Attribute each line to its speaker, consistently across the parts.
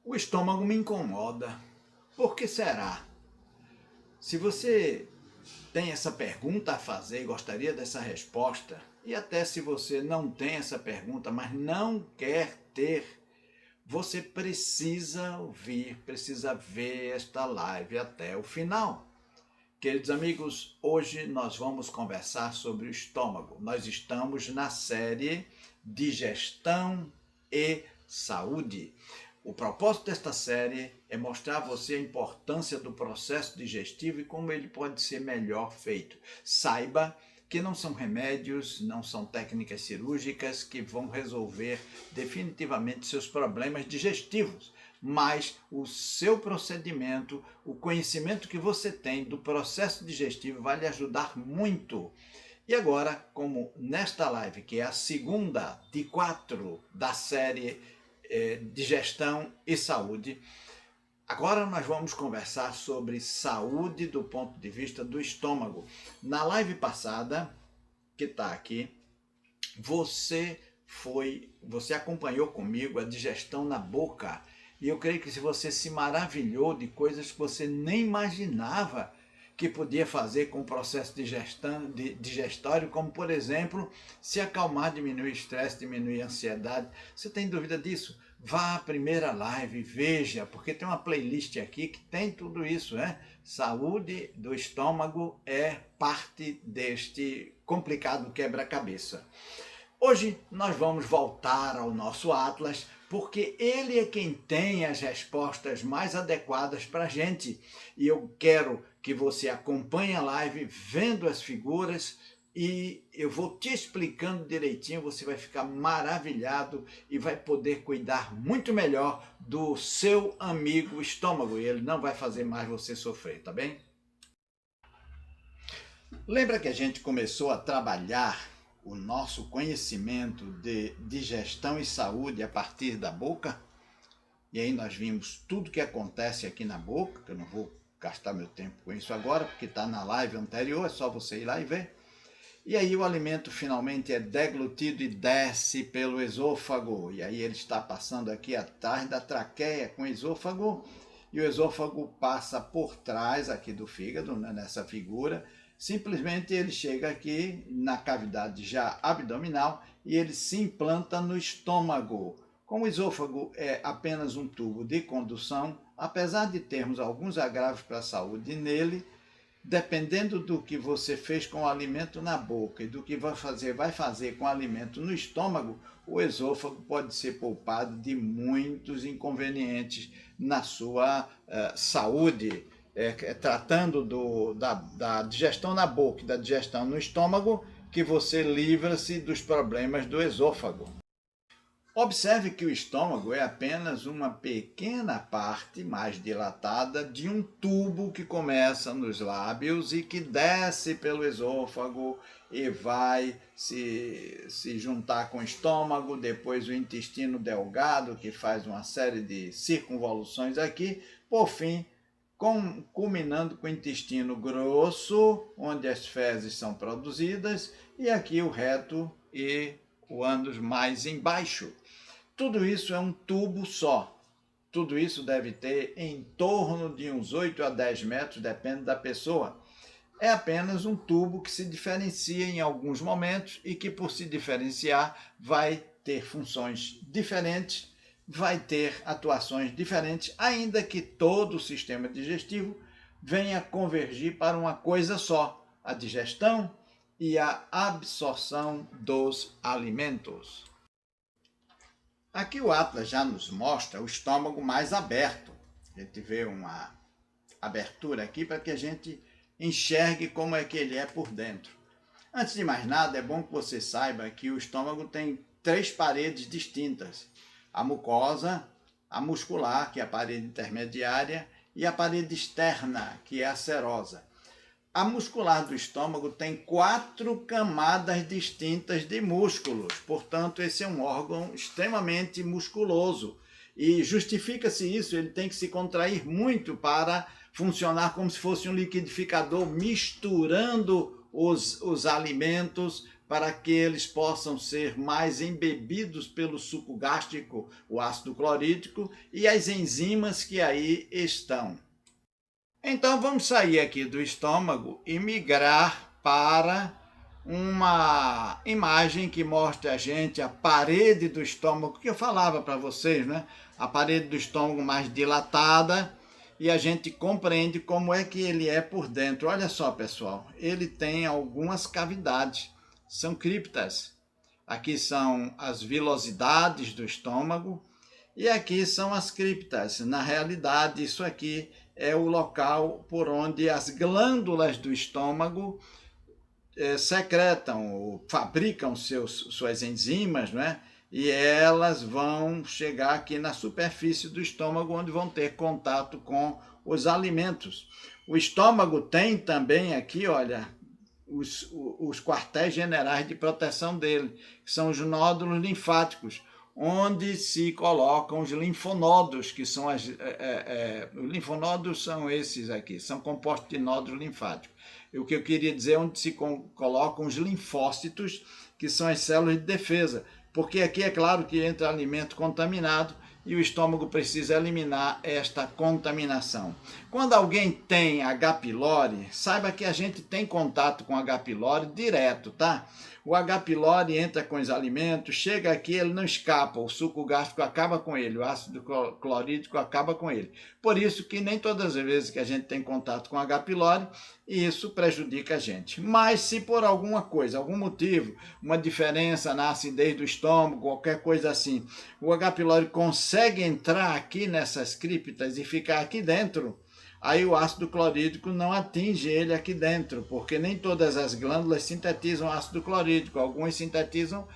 Speaker 1: O estômago me incomoda. Por que será? Se você tem essa pergunta a fazer e gostaria dessa resposta, e até se você não tem essa pergunta, mas não quer ter, você precisa ouvir, precisa ver esta live até o final. Queridos amigos, hoje nós vamos conversar sobre o estômago. Nós estamos na série Digestão e Saúde. O propósito desta série é mostrar a você a importância do processo digestivo e como ele pode ser melhor feito. Saiba que não são remédios, não são técnicas cirúrgicas que vão resolver definitivamente seus problemas digestivos, mas o seu procedimento, o conhecimento que você tem do processo digestivo vai lhe ajudar muito. E agora, como nesta live, que é a segunda de 4 da série Digestão e Saúde, agora nós vamos conversar sobre saúde do ponto de vista do estômago. Na live passada, que está aqui, você acompanhou comigo a digestão na boca. E eu creio que se você se maravilhou de coisas que você nem imaginava que podia fazer com o processo digestório, como por exemplo, se acalmar, diminuir o estresse, diminuir a ansiedade. Você tem dúvida disso? Vá à primeira live, veja, porque tem uma playlist aqui que tem tudo isso, né? Saúde do estômago é parte deste complicado quebra-cabeça. Hoje nós vamos voltar ao nosso Atlas, porque ele é quem tem as respostas mais adequadas para a gente. E eu quero que você acompanhe a live vendo as figuras e eu vou te explicando direitinho, você vai ficar maravilhado e vai poder cuidar muito melhor do seu amigo estômago. E ele não vai fazer mais você sofrer, tá bem? Lembra que a gente começou a trabalhar o nosso conhecimento de digestão e saúde a partir da boca? E aí nós vimos tudo que acontece aqui na boca, que eu não vou gastar meu tempo com isso agora, porque está na live anterior, é só você ir lá e ver. E aí o alimento finalmente é deglutido e desce pelo esôfago. E aí ele está passando aqui atrás da traqueia com o esôfago. E o esôfago passa por trás aqui do fígado, né, nessa figura. Simplesmente ele chega aqui na cavidade já abdominal e ele se implanta no estômago. Como o esôfago é apenas um tubo de condução, apesar de termos alguns agravos para a saúde nele, dependendo do que você fez com o alimento na boca e do que vai fazer com o alimento no estômago, o esôfago pode ser poupado de muitos inconvenientes na sua saúde. Tratando da digestão na boca e da digestão no estômago, que você livra-se dos problemas do esôfago. Observe que o estômago é apenas uma pequena parte mais dilatada de um tubo que começa nos lábios e que desce pelo esôfago e vai se juntar com o estômago, depois o intestino delgado, que faz uma série de circunvoluções aqui, por fim, culminando com o intestino grosso, onde as fezes são produzidas, e aqui o reto e o ânus mais embaixo. Tudo isso é um tubo só. Tudo isso deve ter em torno de uns 8 a 10 metros, depende da pessoa. É apenas um tubo que se diferencia em alguns momentos e que, por se diferenciar, vai ter funções diferentes, vai ter atuações diferentes, ainda que todo o sistema digestivo venha convergir para uma coisa só, a digestão e a absorção dos alimentos. Aqui o Atlas já nos mostra o estômago mais aberto. A gente vê uma abertura aqui para que a gente enxergue como é que ele é por dentro. Antes de mais nada, é bom que você saiba que o estômago tem 3 paredes distintas. A mucosa, a muscular, que é a parede intermediária, e a parede externa, que é a serosa. A muscular do estômago tem 4 camadas distintas de músculos, portanto, esse é um órgão extremamente musculoso. E justifica-se isso, ele tem que se contrair muito para funcionar como se fosse um liquidificador, misturando os alimentos para que eles possam ser mais embebidos pelo suco gástrico, o ácido clorídrico e as enzimas que aí estão. Então vamos sair aqui do estômago e migrar para uma imagem que mostra a gente a parede do estômago, que eu falava para vocês, né? A parede do estômago mais dilatada, e a gente compreende como é que ele é por dentro. Olha só, pessoal, ele tem algumas cavidades, são criptas. Aqui são as vilosidades do estômago e aqui são as criptas. Na realidade, isso aqui é o local por onde as glândulas do estômago secretam ou fabricam suas enzimas, não é? E elas vão chegar aqui na superfície do estômago, onde vão ter contato com os alimentos. O estômago tem também aqui, olha, os quartéis generais de proteção dele, que são os nódulos linfáticos, onde se colocam os linfonodos, que são os linfonodos são esses aqui, são compostos de nódulos linfáticos. O que eu queria dizer é onde se colocam os linfócitos, que são as células de defesa, porque aqui é claro que entra alimento contaminado e o estômago precisa eliminar esta contaminação. Quando alguém tem H. pylori, saiba que a gente tem contato com H. pylori direto, tá? O H. pylori entra com os alimentos, chega aqui, ele não escapa, o suco gástrico acaba com ele, o ácido clorídrico acaba com ele. Por isso que nem todas as vezes que a gente tem contato com H. pylori, isso prejudica a gente. Mas se por alguma coisa, algum motivo, uma diferença na acidez do estômago, qualquer coisa assim, o H. pylori consegue entrar aqui nessas criptas e ficar aqui dentro, aí o ácido clorídrico não atinge ele aqui dentro, porque nem todas as glândulas sintetizam ácido clorídrico, algumas sintetizam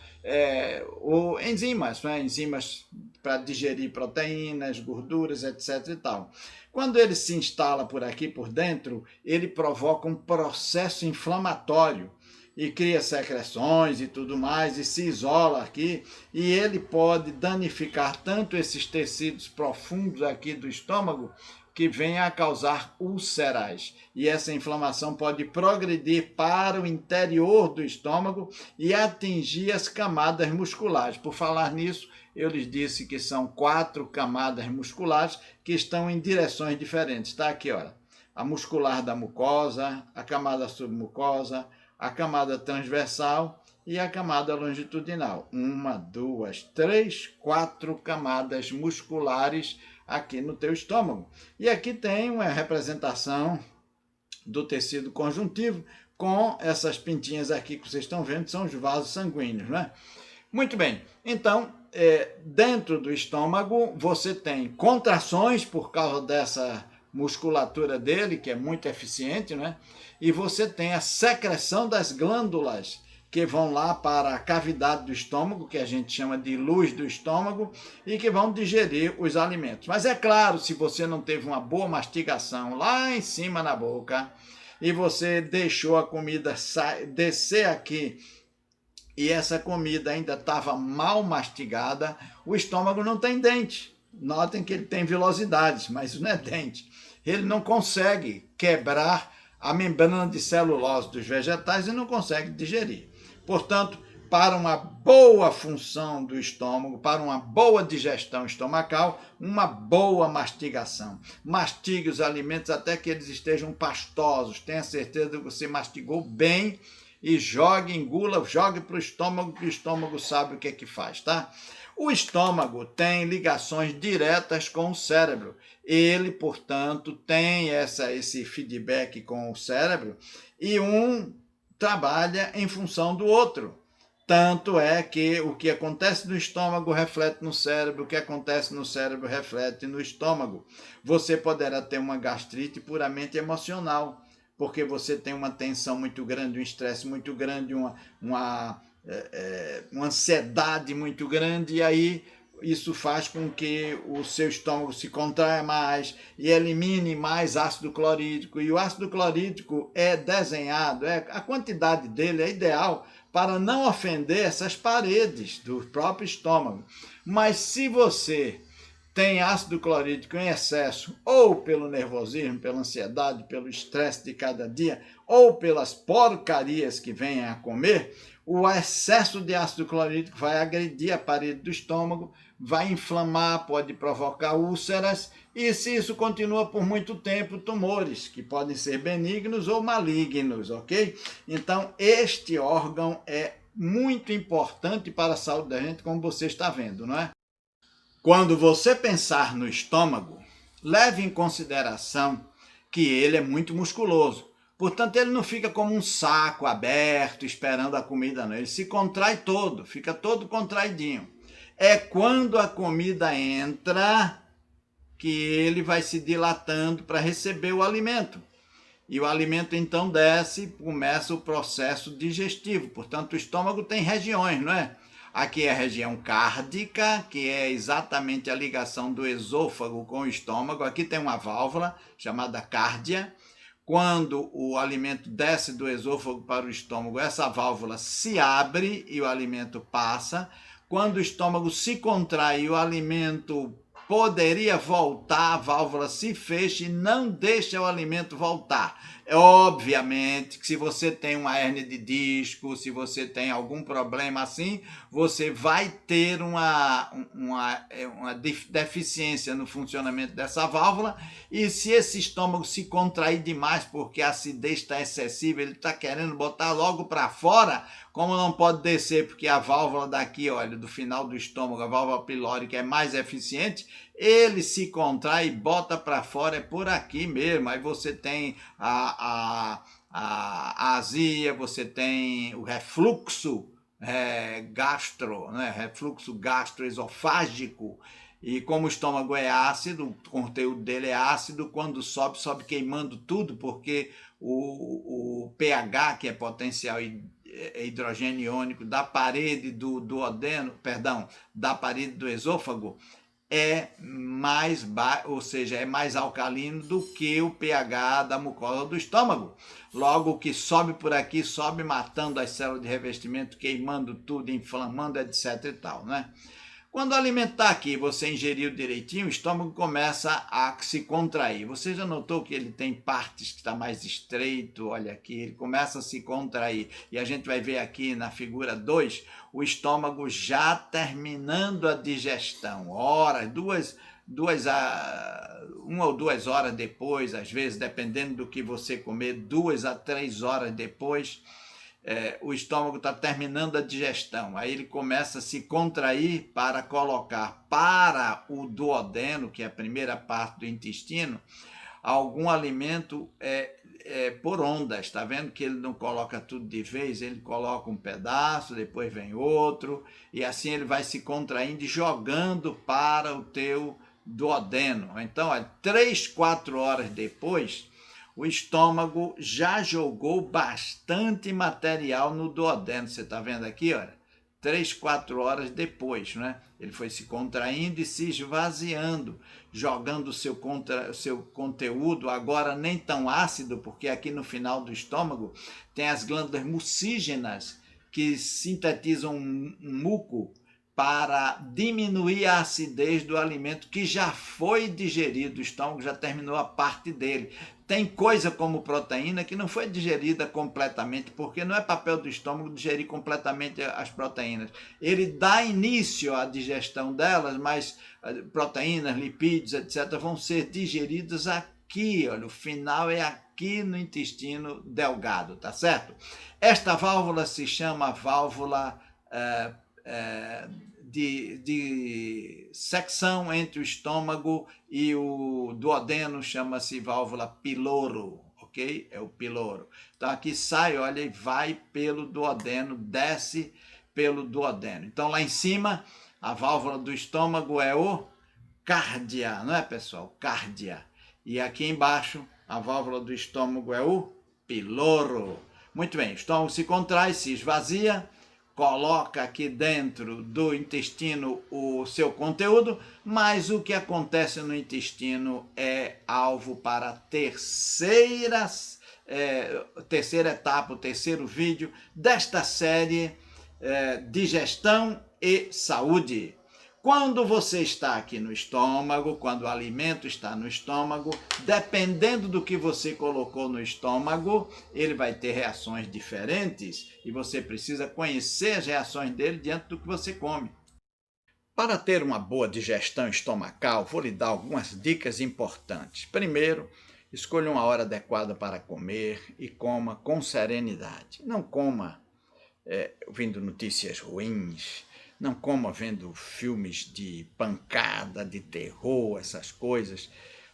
Speaker 1: enzimas, né? Enzimas para digerir proteínas, gorduras, etc. e tal. Quando ele se instala por aqui por dentro, ele provoca um processo inflamatório e cria secreções e tudo mais, e se isola aqui, e ele pode danificar tanto esses tecidos profundos aqui do estômago, que venha a causar úlceras. E essa inflamação pode progredir para o interior do estômago e atingir as camadas musculares. Por falar nisso, eu lhes disse que são 4 camadas musculares que estão em direções diferentes. Está aqui, olha, a muscular da mucosa, a camada submucosa, a camada transversal e a camada longitudinal. 1, 2, 3, 4 camadas musculares aqui no teu estômago. E aqui tem uma representação do tecido conjuntivo com essas pintinhas aqui que vocês estão vendo, são os vasos sanguíneos, né? Muito bem, então, dentro do estômago você tem contrações por causa dessa musculatura dele, que é muito eficiente, né? E você tem a secreção das glândulas que vão lá para a cavidade do estômago, que a gente chama de luz do estômago, e que vão digerir os alimentos. Mas é claro, se você não teve uma boa mastigação lá em cima na boca, e você deixou a comida descer aqui, e essa comida ainda estava mal mastigada, o estômago não tem dente. Notem que ele tem vilosidades, mas não é dente. Ele não consegue quebrar a membrana de celulose dos vegetais e não consegue digerir. Portanto, para uma boa função do estômago, para uma boa digestão estomacal, uma boa mastigação. Mastigue os alimentos até que eles estejam pastosos. Tenha certeza que você mastigou bem e engula, jogue para o estômago, que o estômago sabe o que é que faz, tá? O estômago tem ligações diretas com o cérebro. Ele, portanto, tem esse feedback com o cérebro e um trabalha em função do outro. Tanto é que o que acontece no estômago reflete no cérebro, o que acontece no cérebro reflete no estômago. Você poderá ter uma gastrite puramente emocional, porque você tem uma tensão muito grande, um estresse muito grande, uma ansiedade muito grande, e aí isso faz com que o seu estômago se contraia mais e elimine mais ácido clorídrico. E o ácido clorídrico é desenhado, a quantidade dele é ideal para não ofender essas paredes do próprio estômago. Mas se você tem ácido clorídrico em excesso, ou pelo nervosismo, pela ansiedade, pelo estresse de cada dia, ou pelas porcarias que venham a comer, o excesso de ácido clorídrico vai agredir a parede do estômago, vai inflamar, pode provocar úlceras, e se isso continua por muito tempo, tumores, que podem ser benignos ou malignos, ok? Então, este órgão é muito importante para a saúde da gente, como você está vendo, não é? Quando você pensar no estômago, leve em consideração que ele é muito musculoso. Portanto, ele não fica como um saco aberto esperando a comida, não. Ele se contrai todo, fica todo contraidinho. É quando a comida entra que ele vai se dilatando para receber o alimento. E o alimento então desce, começa o processo digestivo. Portanto, o estômago tem regiões, não é? Aqui é a região cárdica, que é exatamente a ligação do esôfago com o estômago. Aqui tem uma válvula chamada cárdia. Quando o alimento desce do esôfago para o estômago, essa válvula se abre e o alimento passa. Quando o estômago se contrai e o alimento poderia voltar, a válvula se fecha e não deixa o alimento voltar. É obviamente que se você tem uma hérnia de disco, se você tem algum problema assim, você vai ter uma deficiência no funcionamento dessa válvula, e se esse estômago se contrair demais porque a acidez está excessiva, ele está querendo botar logo para fora, como não pode descer porque a válvula daqui, olha, do final do estômago, a válvula pilórica é mais eficiente, ele se contrai e bota para fora, é por aqui mesmo. Aí você tem a azia, você tem o refluxo gastro, né? Refluxo gastroesofágico. E como o estômago é ácido, o conteúdo dele é ácido, quando sobe queimando tudo, porque o pH, que é potencial hidrogênio iônico da parede do duodeno, da parede do esôfago, é mais ou seja, é mais alcalino do que o pH da mucosa do estômago. Logo, o que sobe por aqui, sobe matando as células de revestimento, queimando tudo, inflamando, etc e tal, né? Quando o alimento está aqui, você ingeriu direitinho, o estômago começa a se contrair. Você já notou que ele tem partes que está mais estreito? Olha aqui, ele começa a se contrair. E a gente vai ver aqui na figura 2, o estômago já terminando a digestão. Horas, uma ou duas horas depois, às vezes, dependendo do que você comer, 2 a 3 horas depois, o estômago está terminando a digestão, aí ele começa a se contrair para colocar para o duodeno, que é a primeira parte do intestino, algum alimento por ondas. Está vendo que ele não coloca tudo de vez, ele coloca um pedaço, depois vem outro, e assim ele vai se contraindo e jogando para o teu duodeno. Então, 3, 4 horas depois, o estômago já jogou bastante material no duodeno. Você está vendo aqui, olha? 3, 4 horas depois, né? Ele foi se contraindo e se esvaziando, jogando o seu conteúdo, agora nem tão ácido, porque aqui no final do estômago tem as glândulas mucígenas que sintetizam um muco para diminuir a acidez do alimento que já foi digerido. O estômago já terminou a parte dele. Tem coisa como proteína que não foi digerida completamente, porque não é papel do estômago digerir completamente as proteínas. Ele dá início à digestão delas, mas proteínas, lipídios, etc., vão ser digeridas aqui, olha, o final é aqui no intestino delgado, tá certo? Esta válvula se chama válvula de secção entre o estômago e o duodeno, chama-se válvula piloro, ok? É o piloro. Então aqui sai, olha, e vai pelo duodeno, desce pelo duodeno. Então lá em cima, a válvula do estômago é o cárdia, não é, pessoal? Cárdia. E aqui embaixo, a válvula do estômago é o piloro. Muito bem, o estômago se contrai, se esvazia, coloca aqui dentro do intestino o seu conteúdo, mas o que acontece no intestino é alvo para a terceira etapa, o terceiro vídeo desta série Digestão e Saúde. Quando você está aqui no estômago, quando o alimento está no estômago, dependendo do que você colocou no estômago, ele vai ter reações diferentes e você precisa conhecer as reações dele diante do que você come. Para ter uma boa digestão estomacal, vou lhe dar algumas dicas importantes. Primeiro, escolha uma hora adequada para comer e coma com serenidade. Não coma ouvindo notícias ruins, não coma vendo filmes de pancada, de terror, essas coisas.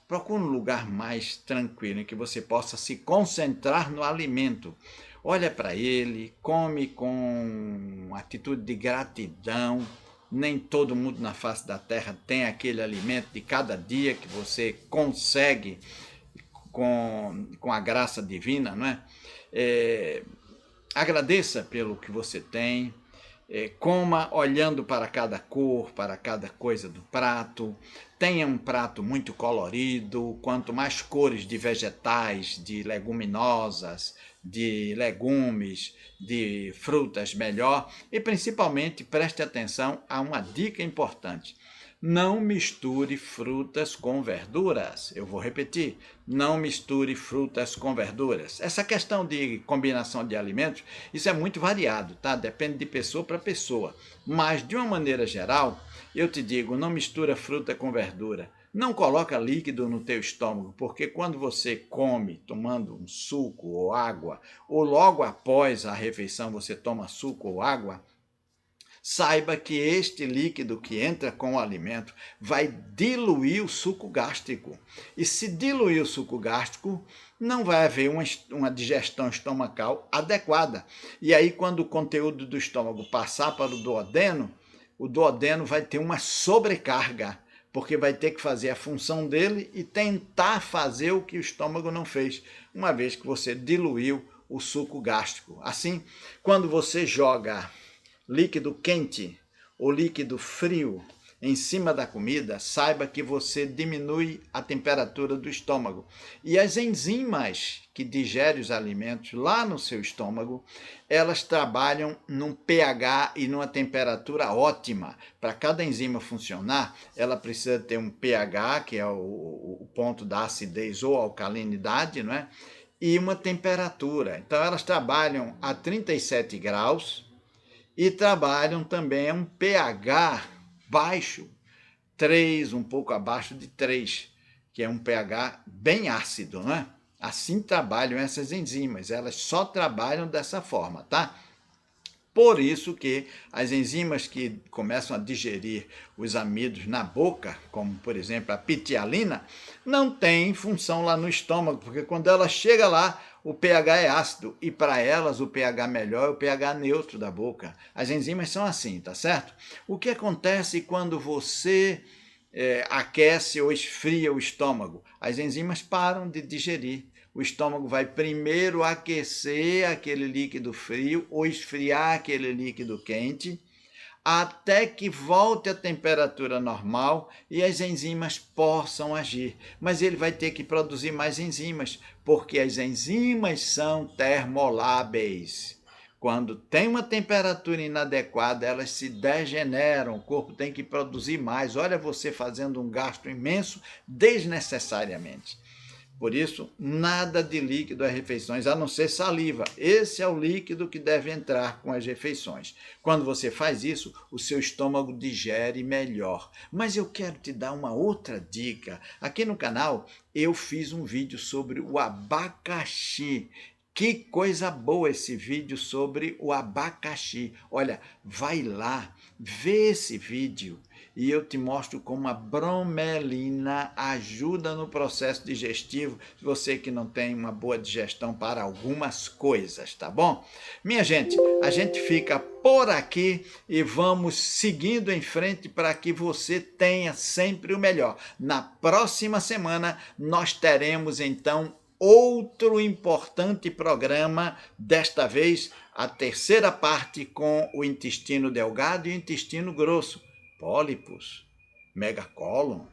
Speaker 1: Procure um lugar mais tranquilo em que você possa se concentrar no alimento. Olha para ele, come com atitude de gratidão. Nem todo mundo na face da terra tem aquele alimento de cada dia que você consegue com a graça divina, não é? Agradeça pelo que você tem, coma olhando para cada cor, para cada coisa do prato, tenha um prato muito colorido, quanto mais cores de vegetais, de leguminosas, de legumes, de frutas, melhor, e principalmente preste atenção a uma dica importante. Não misture frutas com verduras. Eu vou repetir, não misture frutas com verduras. Essa questão de combinação de alimentos, isso é muito variado, tá? Depende de pessoa para pessoa. Mas, de uma maneira geral, eu te digo, não mistura fruta com verdura. Não coloca líquido no teu estômago, porque quando você come tomando um suco ou água, ou logo após a refeição você toma suco ou água, saiba que este líquido que entra com o alimento vai diluir o suco gástrico. E se diluir o suco gástrico, não vai haver uma digestão estomacal adequada. E aí, quando o conteúdo do estômago passar para o duodeno vai ter uma sobrecarga, porque vai ter que fazer a função dele e tentar fazer o que o estômago não fez, uma vez que você diluiu o suco gástrico. Assim, quando você joga líquido quente ou líquido frio em cima da comida, saiba que você diminui a temperatura do estômago. E as enzimas que digerem os alimentos lá no seu estômago, elas trabalham num pH e numa temperatura ótima. Para cada enzima funcionar, ela precisa ter um pH, que é o ponto da acidez ou alcalinidade, não é? E uma temperatura. Então, elas trabalham a 37 graus, e trabalham também a um pH baixo, 3, um pouco abaixo de 3, que é um pH bem ácido, não é? Assim trabalham essas enzimas, elas só trabalham dessa forma, tá? Por isso que as enzimas que começam a digerir os amidos na boca, como por exemplo a pitialina, não têm função lá no estômago, porque quando ela chega lá, o pH é ácido e para elas o pH melhor é o pH neutro da boca. As enzimas são assim, tá certo? O que acontece quando você aquece ou esfria o estômago? As enzimas param de digerir. O estômago vai primeiro aquecer aquele líquido frio ou esfriar aquele líquido quente, até que volte à temperatura normal e as enzimas possam agir. Mas ele vai ter que produzir mais enzimas, porque as enzimas são termoláveis. Quando tem uma temperatura inadequada, elas se degeneram, o corpo tem que produzir mais. Olha você fazendo um gasto imenso desnecessariamente. Por isso, nada de líquido às refeições, a não ser saliva. Esse é o líquido que deve entrar com as refeições. Quando você faz isso, o seu estômago digere melhor. Mas eu quero te dar uma outra dica. Aqui no canal, eu fiz um vídeo sobre o abacaxi. Que coisa boa esse vídeo sobre o abacaxi. Olha, vai lá, vê esse vídeo e eu te mostro como a bromelina ajuda no processo digestivo, você que não tem uma boa digestão para algumas coisas, tá bom? Minha gente, a gente fica por aqui e vamos seguindo em frente para que você tenha sempre o melhor. Na próxima semana nós teremos então outro importante programa, desta vez a terceira parte com o intestino delgado e o intestino grosso, pólipos, megacólon,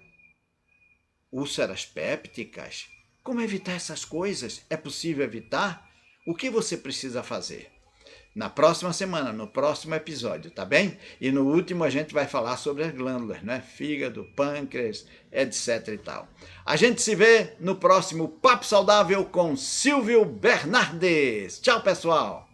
Speaker 1: úlceras pépticas. Como evitar essas coisas? É possível evitar? O que você precisa fazer? na próxima semana, no próximo episódio, tá bem? E no último a gente vai falar sobre as glândulas, né? Fígado, pâncreas, etc e tal. A gente se vê no próximo Papo Saudável com Silvio Bernardes. Tchau, pessoal!